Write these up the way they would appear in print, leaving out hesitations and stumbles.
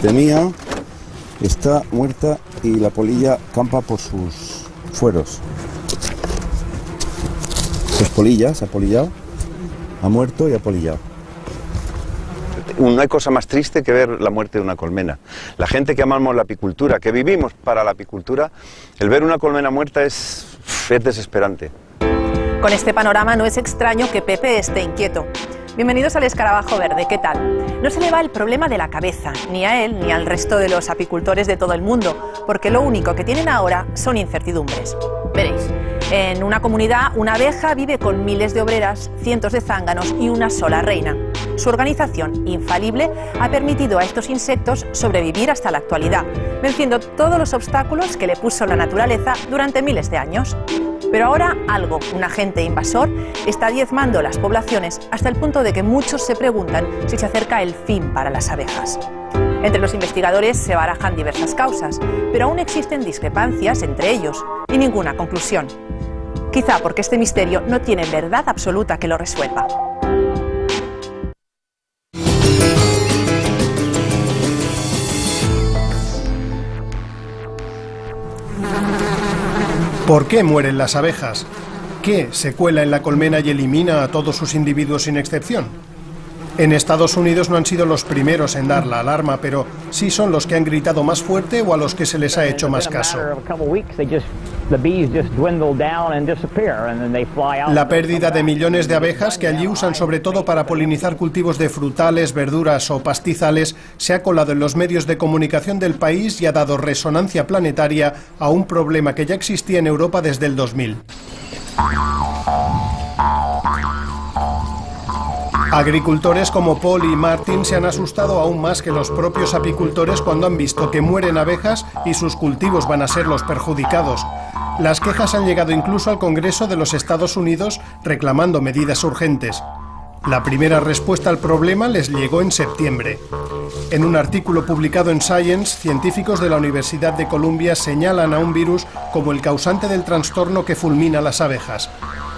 Artemia está muerta y la polilla campa por sus fueros. Pues polilla, se ha polillado, ha muerto y ha polillado. No hay cosa más triste que ver la muerte de una colmena. La gente que amamos la apicultura, que vivimos para la apicultura, el ver una colmena muerta es desesperante. Con este panorama no es extraño que Pepe esté inquieto. Bienvenidos al Escarabajo Verde, ¿qué tal? No se le va el problema de la cabeza, ni a él ni al resto de los apicultores de todo el mundo, porque lo único que tienen ahora son incertidumbres. Veréis, en una comunidad una abeja vive con miles de obreras, cientos de zánganos y una sola reina. Su organización, infalible, ha permitido a estos insectos sobrevivir hasta la actualidad, venciendo todos los obstáculos que le puso la naturaleza durante miles de años. Pero ahora algo, un agente invasor, está diezmando las poblaciones hasta el punto de que muchos se preguntan si se acerca el fin para las abejas. Entre los investigadores se barajan diversas causas, pero aún existen discrepancias entre ellos y ninguna conclusión. Quizá porque este misterio no tiene verdad absoluta que lo resuelva. ¿Por qué mueren las abejas? ¿Qué se cuela en la colmena y elimina a todos sus individuos sin excepción? En Estados Unidos no han sido los primeros en dar la alarma, pero sí son los que han gritado más fuerte o a los que se les ha hecho más caso. La pérdida de millones de abejas que allí usan sobre todo para polinizar cultivos de frutales, verduras o pastizales se ha colado en los medios de comunicación del país y ha dado resonancia planetaria a un problema que ya existía en Europa desde el 2000. Agricultores como Paul y Martin se han asustado aún más que los propios apicultores cuando han visto que mueren abejas y sus cultivos van a ser los perjudicados. Las quejas han llegado incluso al Congreso de los Estados Unidos reclamando medidas urgentes. La primera respuesta al problema les llegó en septiembre. En un artículo publicado en Science, científicos de la Universidad de Columbia señalan a un virus como el causante del trastorno que fulmina las abejas.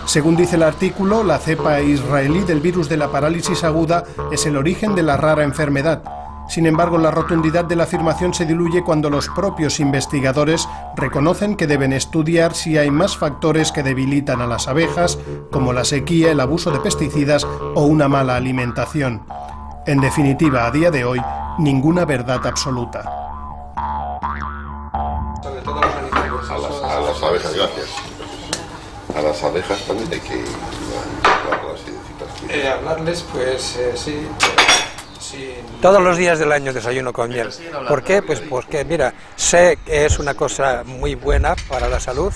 Según dice el artículo, la cepa israelí del virus de la parálisis aguda es el origen de la rara enfermedad. Sin embargo, la rotundidad de la afirmación se diluye cuando los propios investigadores reconocen que deben estudiar si hay más factores que debilitan a las abejas, como la sequía, el abuso de pesticidas o una mala alimentación. En definitiva, a día de hoy, ninguna verdad absoluta. Sobre todo a las abejas, gracias. A las abejas también hay que hablarles, pues sí. Todos los días del año desayuno con miel. ¿Por qué? Pues porque, mira, sé que es una cosa muy buena para la salud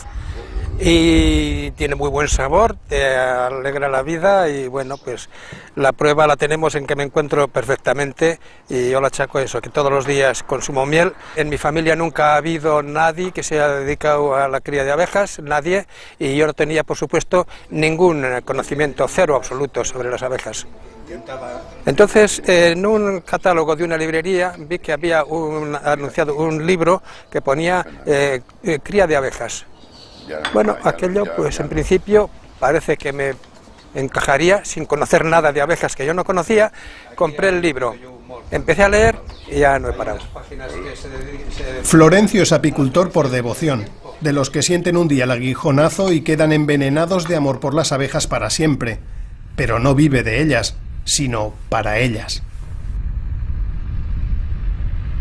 y tiene muy buen sabor, te alegra la vida y bueno, pues la prueba la tenemos en que me encuentro perfectamente y yo la achaco a eso, que todos los días consumo miel. En mi familia nunca ha habido nadie que se haya dedicado a la cría de abejas, nadie, y yo no tenía, por supuesto, ningún conocimiento, cero absoluto sobre las abejas. Entonces, en un catálogo de una librería vi que había anunciado un libro que ponía cría de abejas. Bueno, aquello pues en principio parece que me encajaría, sin conocer nada de abejas que yo no conocía. Compré el libro, empecé a leer y ya no he parado. Florencio es apicultor por devoción, de los que sienten un día el aguijonazo y quedan envenenados de amor por las abejas para siempre, pero no vive de ellas, sino para ellas.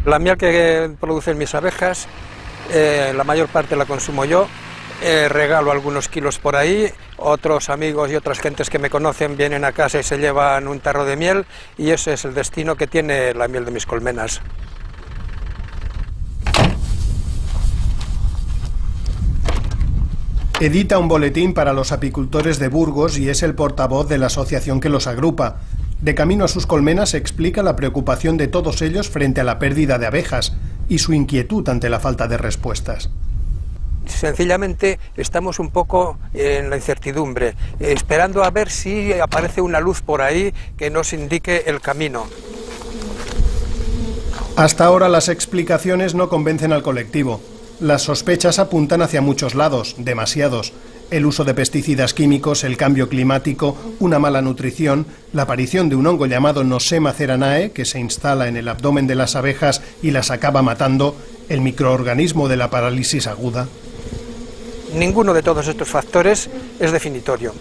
La miel que producen mis abejas, la mayor parte la consumo yo. Regalo algunos kilos por ahí, otros amigos y otras gentes que me conocen vienen a casa y se llevan un tarro de miel y ese es el destino que tiene la miel de mis colmenas. Edita un boletín para los apicultores de Burgos y es el portavoz de la asociación que los agrupa. De camino a sus colmenas explica la preocupación de todos ellos frente a la pérdida de abejas y su inquietud ante la falta de respuestas. Sencillamente estamos un poco en la incertidumbre, esperando a ver si aparece una luz por ahí que nos indique el camino. Hasta ahora las explicaciones no convencen al colectivo. Las sospechas apuntan hacia muchos lados, demasiados. El uso de pesticidas químicos, el cambio climático, una mala nutrición, la aparición de un hongo llamado Nosema ceranae, que se instala en el abdomen de las abejas y las acaba matando, el microorganismo de la parálisis aguda. Ninguno de todos estos factores es definitorio,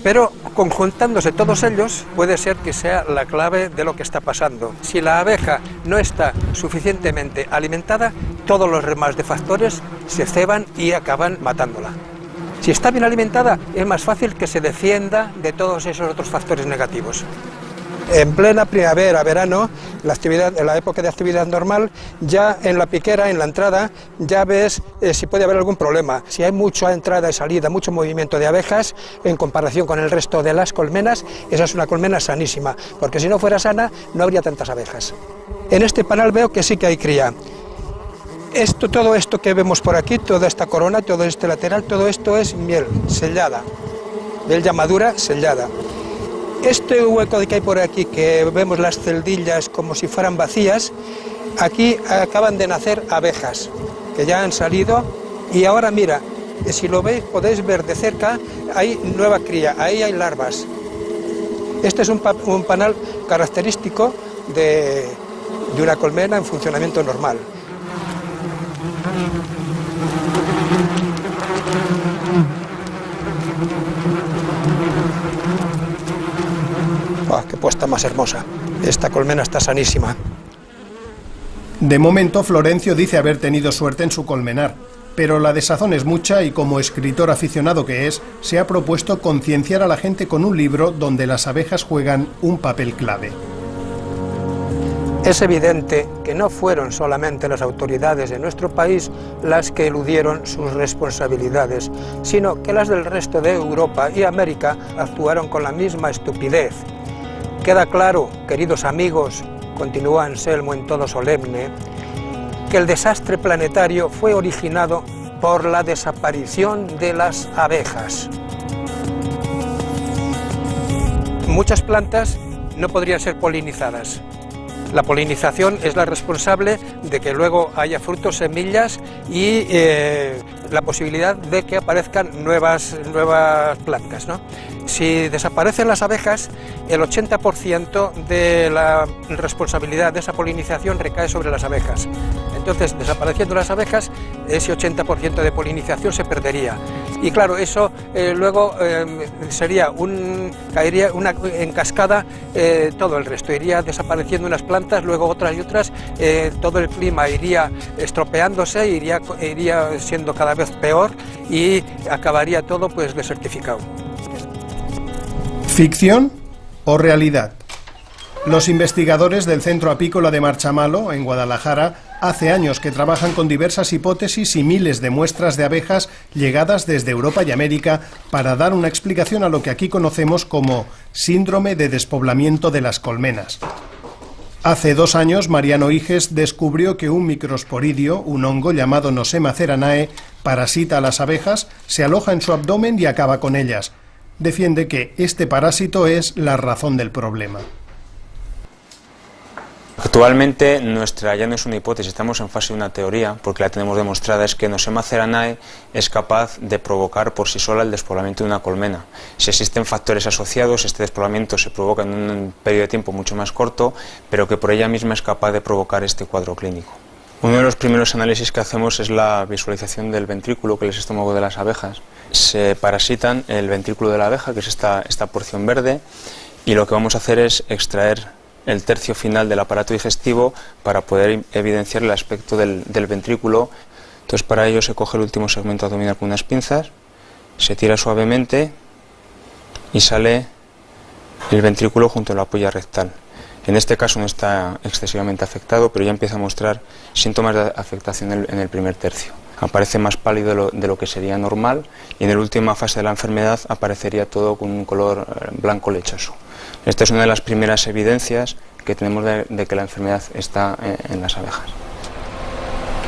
pero conjuntándose todos ellos puede ser que sea la clave de lo que está pasando. Si la abeja no está suficientemente alimentada, todos los demás de factores se ceban y acaban matándola. Si está bien alimentada, es más fácil que se defienda de todos esos otros factores negativos. En plena primavera, verano, en la época de actividad normal, ya en la piquera, en la entrada, ya ves si puede haber algún problema. Si hay mucha entrada y salida, mucho movimiento de abejas, en comparación con el resto de las colmenas, esa es una colmena sanísima, porque si no fuera sana, no habría tantas abejas. En este panal veo que sí que hay cría. Todo esto que vemos por aquí, toda esta corona, todo este lateral, todo esto es miel sellada, miel ya madura sellada. Este hueco que hay por aquí, que vemos las celdillas como si fueran vacías, aquí acaban de nacer abejas, que ya han salido, y ahora mira, si lo veis, podéis ver de cerca, hay nueva cría, ahí hay larvas. Este es un panal característico de una colmena en funcionamiento normal. ¡Qué puesta más hermosa! Esta colmena está sanísima. De momento, Florencio dice haber tenido suerte en su colmenar, pero la desazón es mucha y como escritor aficionado que es, se ha propuesto concienciar a la gente con un libro donde las abejas juegan un papel clave. Es evidente que no fueron solamente las autoridades de nuestro país las que eludieron sus responsabilidades, sino que las del resto de Europa y América actuaron con la misma estupidez. Queda claro, queridos amigos, continúa Anselmo en tono solemne, que el desastre planetario fue originado por la desaparición de las abejas. Muchas plantas no podrían ser polinizadas. La polinización es la responsable de que luego haya frutos, semillas y la posibilidad de que aparezcan nuevas plantas, ¿no? Si desaparecen las abejas, el 80% de la responsabilidad de esa polinización recae sobre las abejas. Entonces, desapareciendo las abejas, ese 80% de polinización se perdería. Y claro, eso luego caería en cascada todo el resto. Iría desapareciendo unas plantas, luego otras y otras, todo el clima iría estropeándose, iría siendo cada vez peor y acabaría todo pues desertificado. ¿Ficción o realidad? Los investigadores del Centro Apícola de Marchamalo, en Guadalajara, hace años que trabajan con diversas hipótesis y miles de muestras de abejas llegadas desde Europa y América para dar una explicación a lo que aquí conocemos como síndrome de despoblamiento de las colmenas. Hace 2 años, Mariano Iges descubrió que un microsporidio, un hongo llamado Nosema ceranae, parasita a las abejas, se aloja en su abdomen y acaba con ellas. Defiende que este parásito es la razón del problema. Actualmente ya no es una hipótesis, estamos en fase de una teoría, porque la tenemos demostrada, es que Nosema ceranae es capaz de provocar por sí sola el despoblamiento de una colmena. Si existen factores asociados, este despoblamiento se provoca en un periodo de tiempo mucho más corto, pero que por ella misma es capaz de provocar este cuadro clínico. Uno de los primeros análisis que hacemos es la visualización del ventrículo, que es el estómago de las abejas. Se parasitan el ventrículo de la abeja, que es esta porción verde, y lo que vamos a hacer es extraer el tercio final del aparato digestivo para poder evidenciar el aspecto del ventrículo. Entonces, para ello se coge el último segmento abdominal con unas pinzas, se tira suavemente y sale el ventrículo junto a la polla rectal. En este caso no está excesivamente afectado, pero ya empieza a mostrar síntomas de afectación en el primer tercio. Aparece más pálido de lo que sería normal y en la última fase de la enfermedad aparecería todo con un color blanco lechoso. Esta es una de las primeras evidencias que tenemos de que la enfermedad está en las abejas.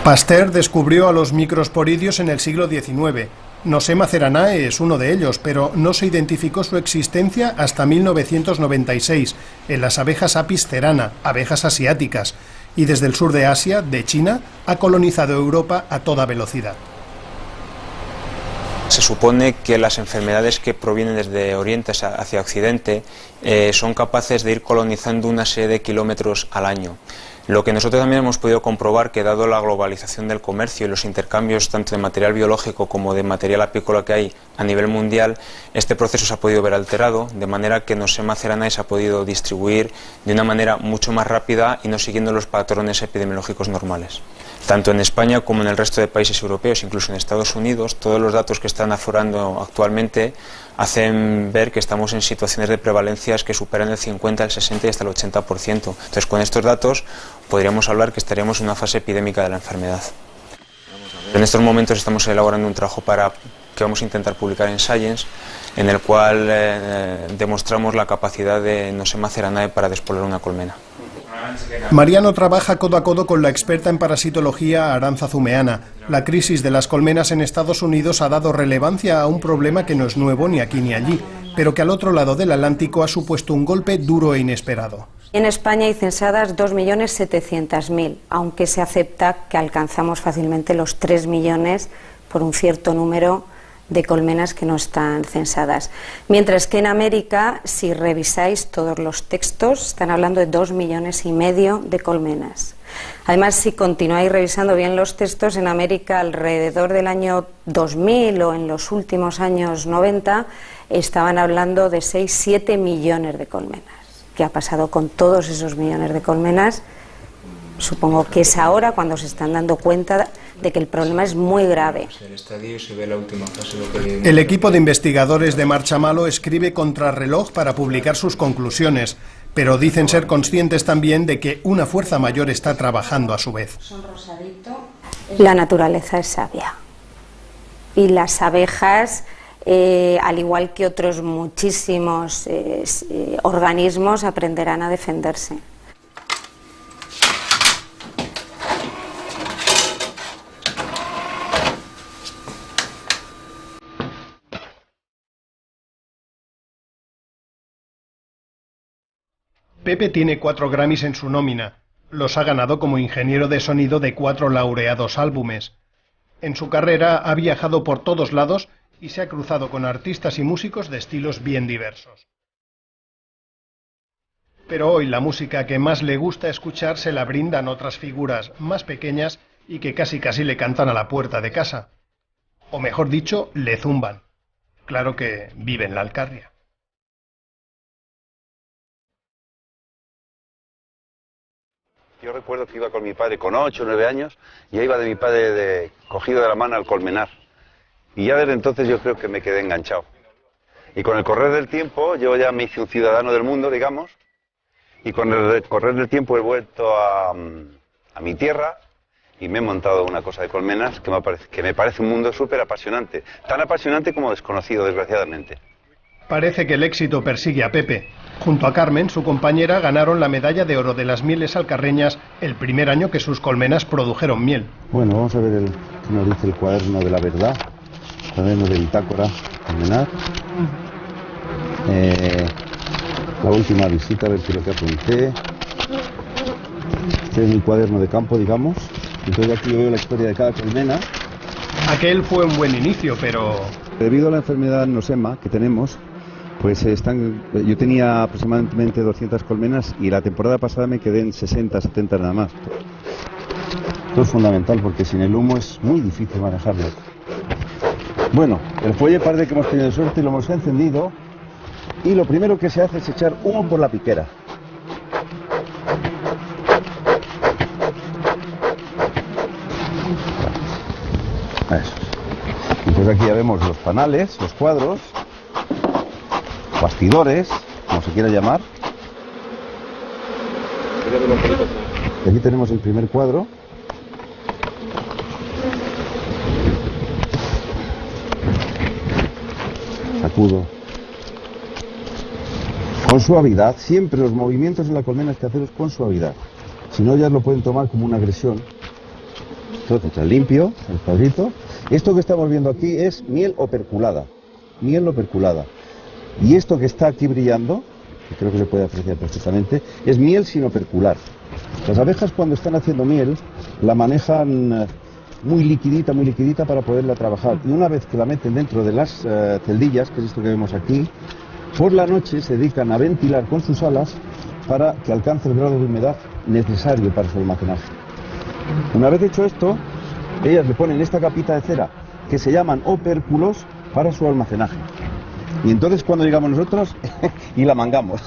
Pasteur descubrió a los microsporidios en el siglo XIX. Nosema ceranae es uno de ellos, pero no se identificó su existencia hasta 1996 en las abejas Apis cerana, abejas asiáticas, y desde el sur de Asia, de China, ha colonizado Europa a toda velocidad. Se supone que las enfermedades que provienen desde Oriente hacia Occidente son capaces de ir colonizando una serie de kilómetros al año. Lo que nosotros también hemos podido comprobar, que dado la globalización del comercio y los intercambios tanto de material biológico como de material apícola que hay a nivel mundial, este proceso se ha podido ver alterado, de manera que Nosema ceranae se ha podido distribuir de una manera mucho más rápida y no siguiendo los patrones epidemiológicos normales. Tanto en España como en el resto de países europeos, incluso en Estados Unidos, todos los datos que están aflorando actualmente hacen ver que estamos en situaciones de prevalencias que superan el 50, el 60 y hasta el 80%. Entonces, con estos datos podríamos hablar que estaríamos en una fase epidémica de la enfermedad. En estos momentos estamos elaborando un trabajo que vamos a intentar publicar en Science, en el cual demostramos la capacidad de Nosema ceranae para despoblar una colmena. Mariano trabaja codo a codo con la experta en parasitología Arantza Zumeana. La crisis de las colmenas en Estados Unidos ha dado relevancia a un problema que no es nuevo ni aquí ni allí, pero que al otro lado del Atlántico ha supuesto un golpe duro e inesperado. En España hay censadas 2.700.000, aunque se acepta que alcanzamos fácilmente los 3 millones por un cierto número de colmenas que no están censadas. Mientras que en América, si revisáis todos los textos, están hablando de 2,5 millones de colmenas. Además, si continuáis revisando bien los textos, en América alrededor del año 2000 o en los últimos años 90 estaban hablando de 6-7 millones de colmenas. ¿Qué ha pasado con todos esos millones de colmenas? Supongo que es ahora cuando se están dando cuenta de que el problema es muy grave. El equipo de investigadores de Marchamalo escribe contrarreloj para publicar sus conclusiones, pero dicen ser conscientes también de que una fuerza mayor está trabajando a su vez. La naturaleza es sabia y las abejas, al igual que otros muchísimos organismos, aprenderán a defenderse. Pepe tiene 4 Grammys en su nómina. Los ha ganado como ingeniero de sonido de 4 laureados álbumes. En su carrera ha viajado por todos lados y se ha cruzado con artistas y músicos de estilos bien diversos. Pero hoy la música que más le gusta escuchar se la brindan otras figuras más pequeñas y que casi le cantan a la puerta de casa. O mejor dicho, le zumban. Claro que vive en la Alcarria. Yo recuerdo que iba con mi padre con 8 o 9 años, y iba de mi padre cogido de la mano al colmenar. Y ya desde entonces yo creo que me quedé enganchado. Y con el correr del tiempo, yo ya me hice un ciudadano del mundo, digamos, y con el correr del tiempo he vuelto a mi tierra y me he montado una cosa de colmenas que me parece un mundo súper apasionante. Tan apasionante como desconocido, desgraciadamente. Parece que el éxito persigue a Pepe. Junto a Carmen, su compañera, ganaron la medalla de oro de las mieles alcarreñas el primer año que sus colmenas produjeron miel. Bueno, vamos a ver qué nos dice el cuaderno de la verdad, cuaderno de bitácora colmenar. La última visita, a ver si lo que apunté. Este es mi cuaderno de campo, digamos. Entonces aquí yo veo la historia de cada colmena. Aquel fue un buen inicio, pero... Debido a la enfermedad Nosema que tenemos, pues yo tenía aproximadamente 200 colmenas y la temporada pasada me quedé en 60, 70 nada más. Esto es fundamental porque sin el humo es muy difícil manejarlo. Bueno, el fuelle parece que hemos tenido suerte y lo hemos encendido y lo primero que se hace es echar humo por la piquera. Eso. Entonces aquí ya vemos los panales, los cuadros, bastidores, como se quiera llamar. Y aquí tenemos el primer cuadro. Sacudo. Con suavidad, siempre los movimientos en la colmena hay que hacerlos con suavidad. Si no, ya lo pueden tomar como una agresión. Entonces, echa limpio, el cuadrito. Esto que estamos viendo aquí es miel operculada. Miel operculada. Y esto que está aquí brillando, que creo que se puede apreciar perfectamente, es miel sin opercular. Las abejas cuando están haciendo miel la manejan muy liquidita para poderla trabajar. Y una vez que la meten dentro de las celdillas, que es esto que vemos aquí, por la noche se dedican a ventilar con sus alas para que alcance el grado de humedad necesario para su almacenaje. Una vez hecho esto, ellas le ponen esta capita de cera que se llaman opérculos para su almacenaje. Y entonces cuando llegamos nosotros y la mangamos.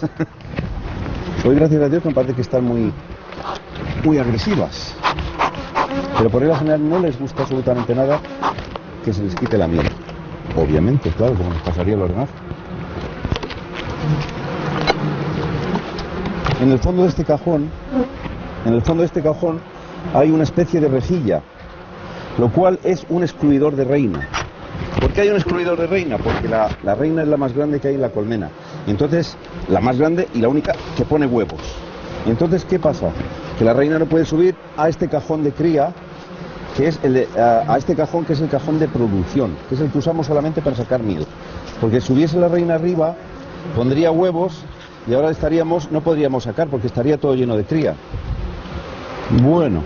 Hoy gracias a Dios me parece que están muy agresivas. Pero por regla general no les gusta absolutamente nada que se les quite la miel. Obviamente, claro, como nos pasaría a los demás. En el fondo de este cajón, hay una especie de rejilla, lo cual es un excluidor de reina. ¿Por qué hay un excluidor de reina? Porque la reina es la más grande que hay en la colmena. Entonces, la más grande y la única que pone huevos. Entonces, ¿qué pasa? Que la reina no puede subir a este cajón de cría, que es a este cajón que es el cajón de producción, que es el que usamos solamente para sacar miel. Porque si hubiese la reina arriba, pondría huevos y ahora no podríamos sacar porque estaría todo lleno de cría. Bueno,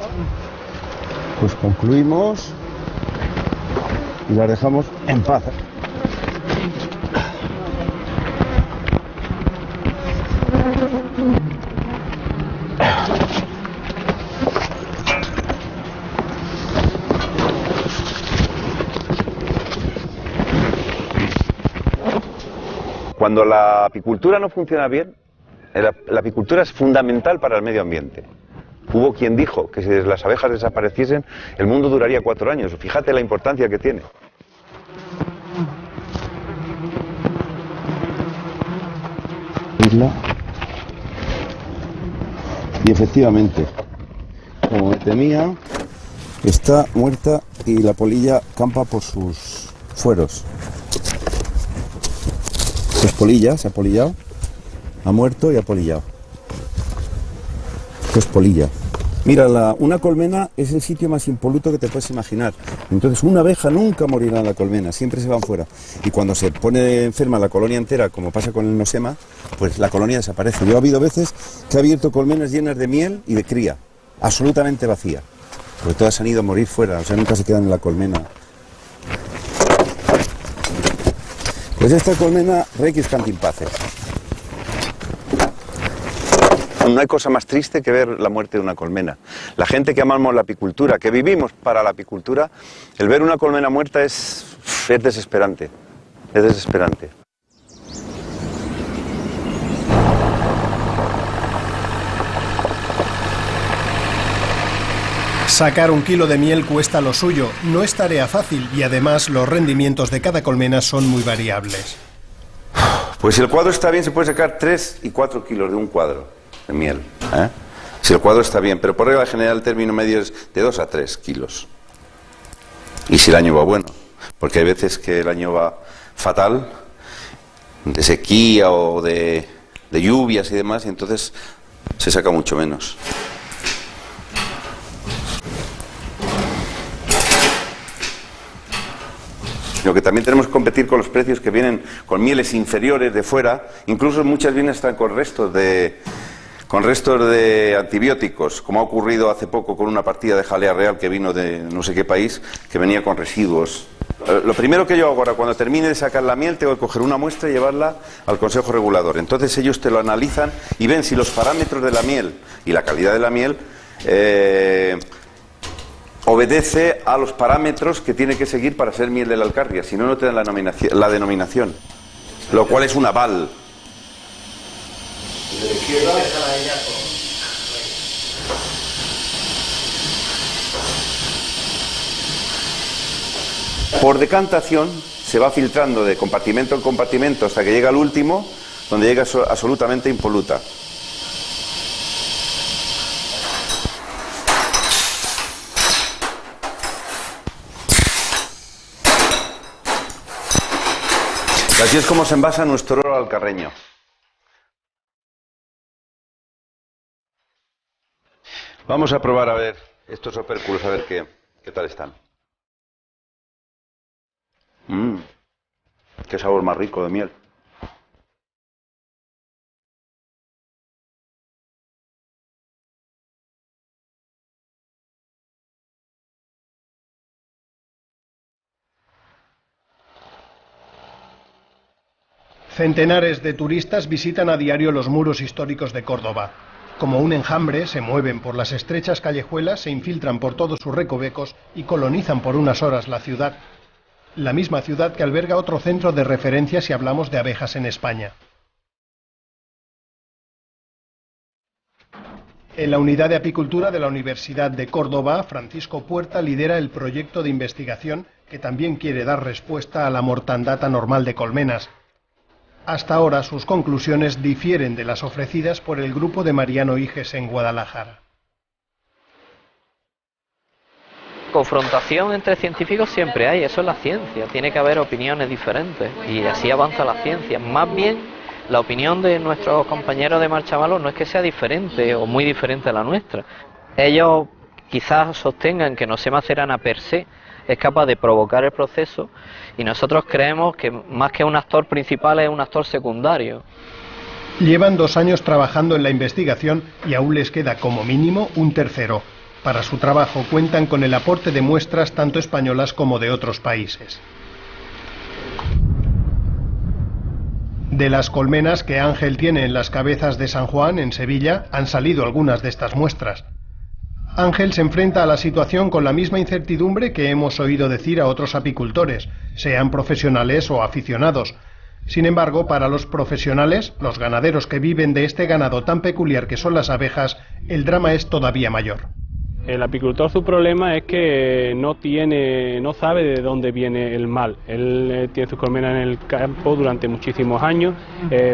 pues concluimos y las dejamos en paz. Cuando la apicultura no funciona bien, la apicultura es fundamental para el medio ambiente. Hubo quien dijo que si las abejas desapareciesen, el mundo duraría 4 años. Fíjate la importancia que tiene. Y efectivamente, como me temía, está muerta y la polilla campa por sus fueros. Pues polilla, se ha polillado, ha muerto y ha polillado. Pues polilla. Mira, una colmena es el sitio más impoluto que te puedes imaginar. Entonces una abeja nunca morirá en la colmena, siempre se van fuera. Y cuando se pone enferma la colonia entera, como pasa con el nosema, pues la colonia desaparece. Yo ha habido veces que he abierto colmenas llenas de miel y de cría, absolutamente vacía. Porque todas han ido a morir fuera, o sea, nunca se quedan en la colmena. Pues esta colmena, Requis Cantimpaces. No hay cosa más triste que ver la muerte de una colmena. La gente que amamos la apicultura, que vivimos para la apicultura, el ver una colmena muerta es desesperante. Es desesperante. Sacar 1 kilo de miel cuesta lo suyo, no es tarea fácil y además los rendimientos de cada colmena son muy variables. Pues si el cuadro está bien se puede sacar 3 y 4 kilos de un cuadro de miel. Si el cuadro está bien, pero por regla general el término medio es de 2 a 3 kilos. Y si el año va bueno, porque hay veces que el año va fatal, de sequía o de lluvias y demás, y entonces se saca mucho menos. Lo que también tenemos que competir con los precios que vienen con mieles inferiores de fuera, incluso muchas vienen hasta con restos de antibióticos, como ha ocurrido hace poco con una partida de jalea real que vino de no sé qué país, que venía con residuos. Lo primero que yo hago ahora, cuando termine de sacar la miel, tengo que coger una muestra y llevarla al Consejo Regulador. Entonces ellos te lo analizan y ven si los parámetros de la miel y la calidad de la miel obedece a los parámetros que tiene que seguir para ser miel de la Alcarria, si no, no te dan la denominación, lo cual es un aval. Por decantación se va filtrando de compartimento en compartimento hasta que llega al último, donde llega absolutamente impoluta. Así es como se envasa nuestro oro alcarreño. Vamos a probar a ver estos opérculos, a ver qué tal están. Qué sabor más rico de miel. Centenares de turistas visitan a diario los muros históricos de Córdoba. Como un enjambre, se mueven por las estrechas callejuelas, se infiltran por todos sus recovecos y colonizan por unas horas la ciudad. La misma ciudad que alberga otro centro de referencia si hablamos de abejas en España. En la unidad de apicultura de la Universidad de Córdoba, Francisco Puerta lidera el proyecto de investigación que también quiere dar respuesta a la mortandad anormal de colmenas. Hasta ahora sus conclusiones difieren de las ofrecidas por el grupo de Mariano Higes en Guadalajara. Confrontación entre científicos siempre hay, eso es la ciencia, tiene que haber opiniones diferentes y así avanza la ciencia. Más bien, la opinión de nuestros compañeros de Marchavalos no es que sea diferente o muy diferente a la nuestra. Ellos quizás sostengan que Nosema cerana per se es capaz de provocar el proceso y nosotros creemos que más que un actor principal es un actor secundario. Llevan 2 años trabajando en la investigación y aún les queda como mínimo un tercero. Para su trabajo cuentan con el aporte de muestras tanto españolas como de otros países. De las colmenas que Ángel tiene en las Cabezas de San Juan, en Sevilla, han salido algunas de estas muestras. Ángel se enfrenta a la situación con la misma incertidumbre que hemos oído decir a otros apicultores, sean profesionales o aficionados. Sin embargo, para los profesionales, los ganaderos que viven de este ganado tan peculiar que son las abejas, el drama es todavía mayor. El apicultor, su problema es que no sabe de dónde viene el mal. Él tiene sus colmenas en el campo durante muchísimos años,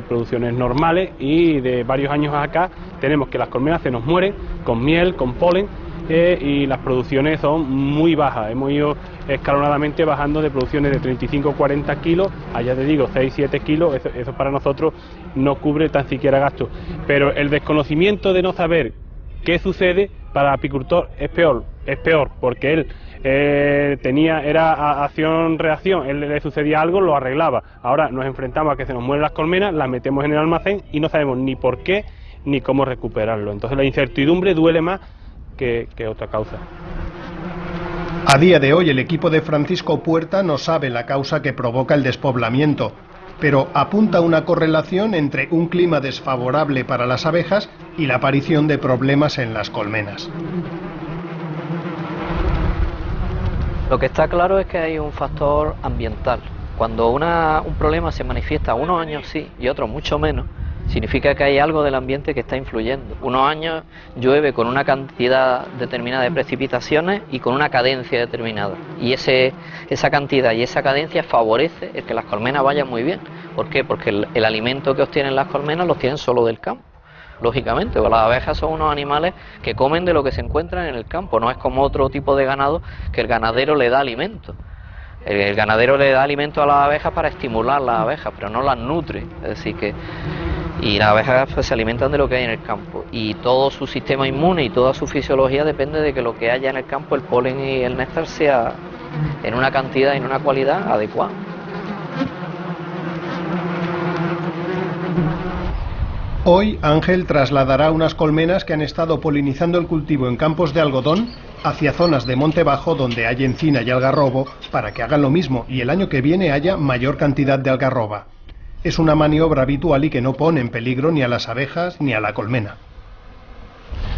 producciones normales, y de varios años acá tenemos que las colmenas se nos mueren con miel, con polen, y las producciones son muy bajas. Hemos ido escalonadamente bajando de producciones de 35-40 kilos, allá te digo 6-7 kilos, eso para nosotros no cubre tan siquiera gastos. Pero el desconocimiento de no saber qué sucede para el apicultor es peor porque él era acción-reacción, él le sucedía algo, lo arreglaba. Ahora nos enfrentamos a que se nos mueren las colmenas, las metemos en el almacén y no sabemos ni por qué ni cómo recuperarlo. Entonces la incertidumbre duele más que otra causa. A día de hoy el equipo de Francisco Puerta no sabe la causa que provoca el despoblamiento, pero apunta una correlación entre un clima desfavorable para las abejas y la aparición de problemas en las colmenas. Lo que está claro es que hay un factor ambiental. Cuando un problema se manifiesta unos años sí y otros mucho menos, significa que hay algo del ambiente que está influyendo. Unos años llueve con una cantidad determinada de precipitaciones y con una cadencia determinada. Y esa cantidad y esa cadencia favorece el que las colmenas vayan muy bien. ¿Por qué? Porque el alimento que obtienen las colmenas los tienen solo del campo. Lógicamente, las abejas son unos animales que comen de lo que se encuentran en el campo. No es como otro tipo de ganado que el ganadero le da alimento. El ganadero le da alimento a las abejas para estimular las abejas, pero no las nutre. Es decir que... Y las abejas pues, se alimentan de lo que hay en el campo y todo su sistema inmune y toda su fisiología depende de que lo que haya en el campo, el polen y el néctar, sea en una cantidad y en una cualidad adecuada. Hoy Ángel trasladará unas colmenas que han estado polinizando el cultivo en campos de algodón hacia zonas de monte bajo donde hay encina y algarrobo para que hagan lo mismo y el año que viene haya mayor cantidad de algarroba. Es una maniobra habitual y que no pone en peligro ni a las abejas ni a la colmena.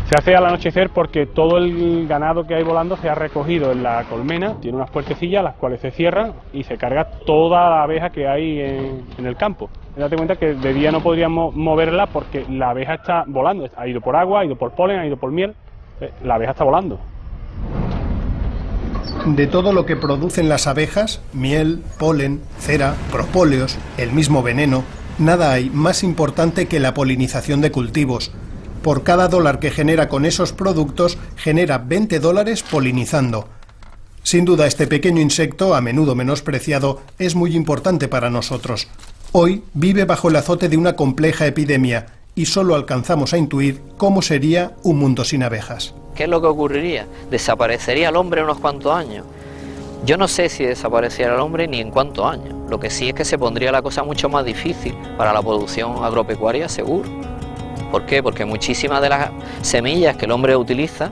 Se hace al anochecer porque todo el ganado que hay volando se ha recogido en la colmena, tiene unas puertecillas las cuales se cierran y se carga toda la abeja que hay en el campo. Date cuenta que de día no podríamos moverla porque la abeja está volando, ha ido por agua, ha ido por polen, ha ido por miel, la abeja está volando. De todo lo que producen las abejas, miel, polen, cera, propóleos, el mismo veneno, nada hay más importante que la polinización de cultivos. Por cada dólar que genera con esos productos, genera $20 polinizando. Sin duda, este pequeño insecto, a menudo menospreciado, es muy importante para nosotros. Hoy vive bajo el azote de una compleja epidemia y solo alcanzamos a intuir cómo sería un mundo sin abejas. ¿Qué es lo que ocurriría? ¿Desaparecería el hombre en unos cuantos años? Yo no sé si desapareciera el hombre ni en cuántos años. Lo que sí es que se pondría la cosa mucho más difícil para la producción agropecuaria, seguro. ¿Por qué? Porque muchísimas de las semillas que el hombre utiliza,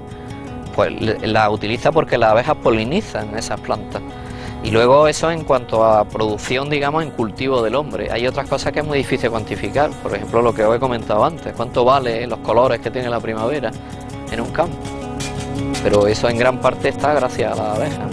pues las utiliza porque las abejas polinizan esas plantas. Y luego eso en cuanto a producción, digamos, en cultivo del hombre. Hay otras cosas que es muy difícil cuantificar, por ejemplo lo que os he comentado antes, cuánto vale los colores que tiene la primavera en un campo. Pero eso en gran parte está gracias a la abeja.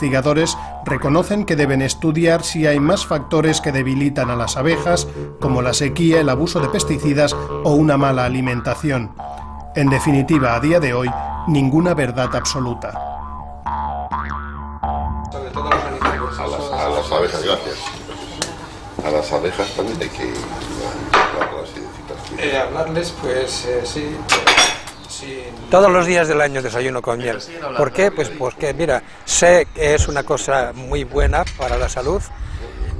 Investigadores reconocen que deben estudiar si hay más factores que debilitan a las abejas, como la sequía, el abuso de pesticidas o una mala alimentación. En definitiva, a día de hoy, ninguna verdad absoluta. A las abejas, gracias. A las abejas también hay que hablarlas y decirlas. Hablarles, pues sí. Todos los días del año desayuno con miel. ¿Por qué? Pues porque, mira, sé que es una cosa muy buena para la salud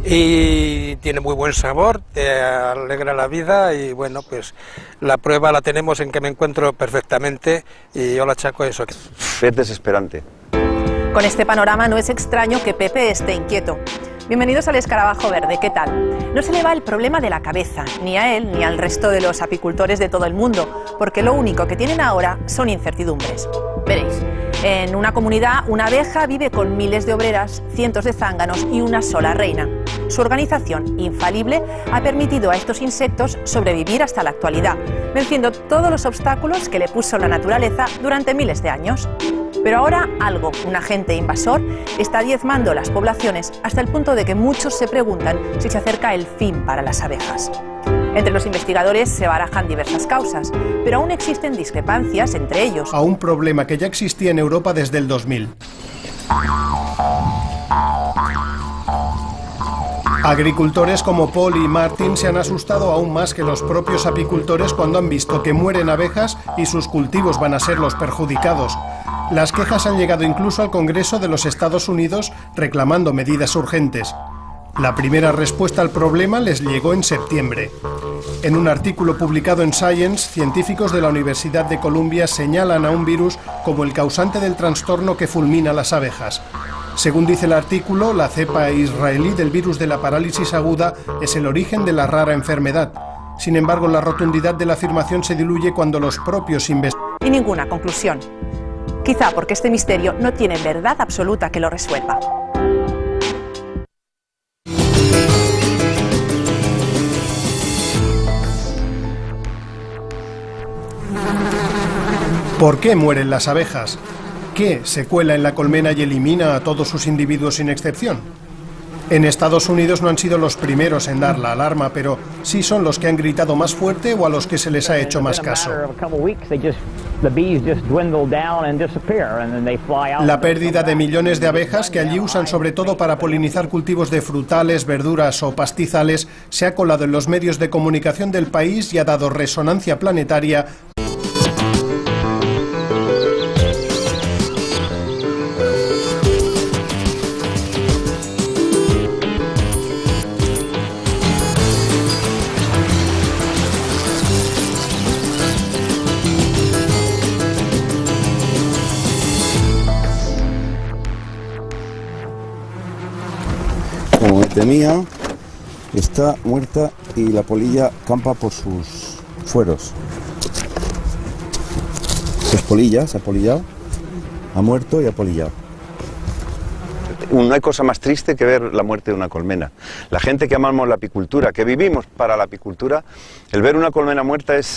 y tiene muy buen sabor, te alegra la vida y bueno, pues la prueba la tenemos en que me encuentro perfectamente y yo la achaco a eso. Es desesperante. Con este panorama no es extraño que Pepe esté inquieto. Bienvenidos al Escarabajo Verde, ¿qué tal? No se le va el problema de la cabeza, ni a él ni al resto de los apicultores de todo el mundo, porque lo único que tienen ahora son incertidumbres. Veréis, en una comunidad una abeja vive con miles de obreras, cientos de zánganos y una sola reina. Su organización, infalible, ha permitido a estos insectos sobrevivir hasta la actualidad, venciendo todos los obstáculos que le puso la naturaleza durante miles de años. Pero ahora algo, un agente invasor, está diezmando las poblaciones hasta el punto de que muchos se preguntan si se acerca el fin para las abejas. Entre los investigadores se barajan diversas causas, pero aún existen discrepancias entre ellos. A un problema que ya existía en Europa desde el 2000. Agricultores como Paul y Martin se han asustado aún más que los propios apicultores cuando han visto que mueren abejas y sus cultivos van a ser los perjudicados. Las quejas han llegado incluso al Congreso de los Estados Unidos reclamando medidas urgentes. La primera respuesta al problema les llegó en septiembre. En un artículo publicado en Science, científicos de la Universidad de Columbia señalan a un virus como el causante del trastorno que fulmina las abejas. Según dice el artículo, la cepa israelí del virus de la parálisis aguda es el origen de la rara enfermedad. Sin embargo, la rotundidad de la afirmación se diluye cuando los propios investigadores... Y ninguna conclusión. Quizá porque este misterio no tiene verdad absoluta que lo resuelva. ¿Por qué mueren las abejas? ¿Qué se cuela en la colmena y elimina a todos sus individuos sin excepción? En Estados Unidos no han sido los primeros en dar la alarma, pero sí son los que han gritado más fuerte o a los que se les ha hecho más caso. La pérdida de millones de abejas que allí usan sobre todo para polinizar cultivos de frutales, verduras o pastizales se ha colado en los medios de comunicación del país y ha dado resonancia planetaria. Como me temía, está muerta y la polilla campa por sus fueros. Es polilla, se ha polillado, ha muerto y ha polillado. No hay cosa más triste que ver la muerte de una colmena. La gente que amamos la apicultura, que vivimos para la apicultura, el ver una colmena muerta es